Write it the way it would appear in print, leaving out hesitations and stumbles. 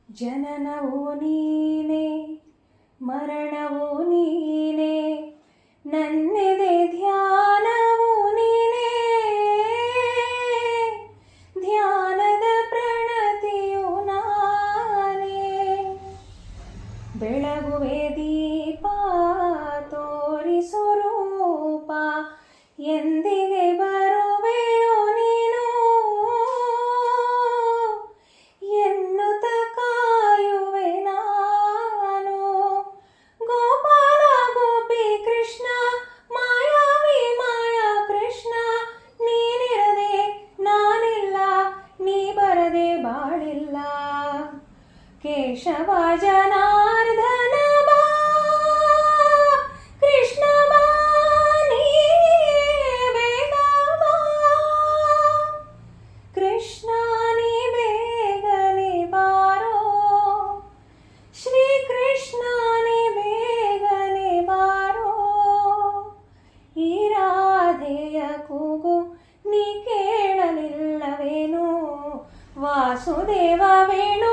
ಜನನವೂ ನೀನೇ ಮರಣವೂ ನೀನೇ ನನ್ನೆದೆ ಧ್ಯಾನವೂ ನೀನೇ ಧ್ಯಾನದ ಪ್ರಣತಿಯು ನಾನೇ ಬೆಳಗುವೆ ದೀಪ ತೋರಿಸು ರೂಪ ಎಂದಿಗೆ ಬರುವೆಯೋ ನೀನು ಎನ್ನುತ್ತ ಕಾಯುವೆ ನಾನು ಗೋಪಾಲ ಗೋಪಿ ಕೃಷ್ಣ ಮಾಯಾವಿ ಮಾಯಾ ಕೃಷ್ಣ ನೀನಿರದೆ ನಾನಿಲ್ಲ ನೀ ಬರದೆ ಬಾಳಿಲ್ಲ ಕೇಶವ ಜನಾರ್ದನ ಬಾ ಕೃಷ್ಣ ಬಾ ನೀ ಬೇಗ ಬಾ ಕೃಷ್ಣ ನೀ ಬೇಗನೆ ಬಾರೋ ಶ್ರೀ ಕೃಷ್ಣ ನೀ ಬೇಗನೆ ಬಾರೋ ಈ ರಾಧೆಯ ಕೂಗು ನೀ ಕೇಳಲಿಲ್ಲವೇನು ವಾಸುದೇವ ವೇಣು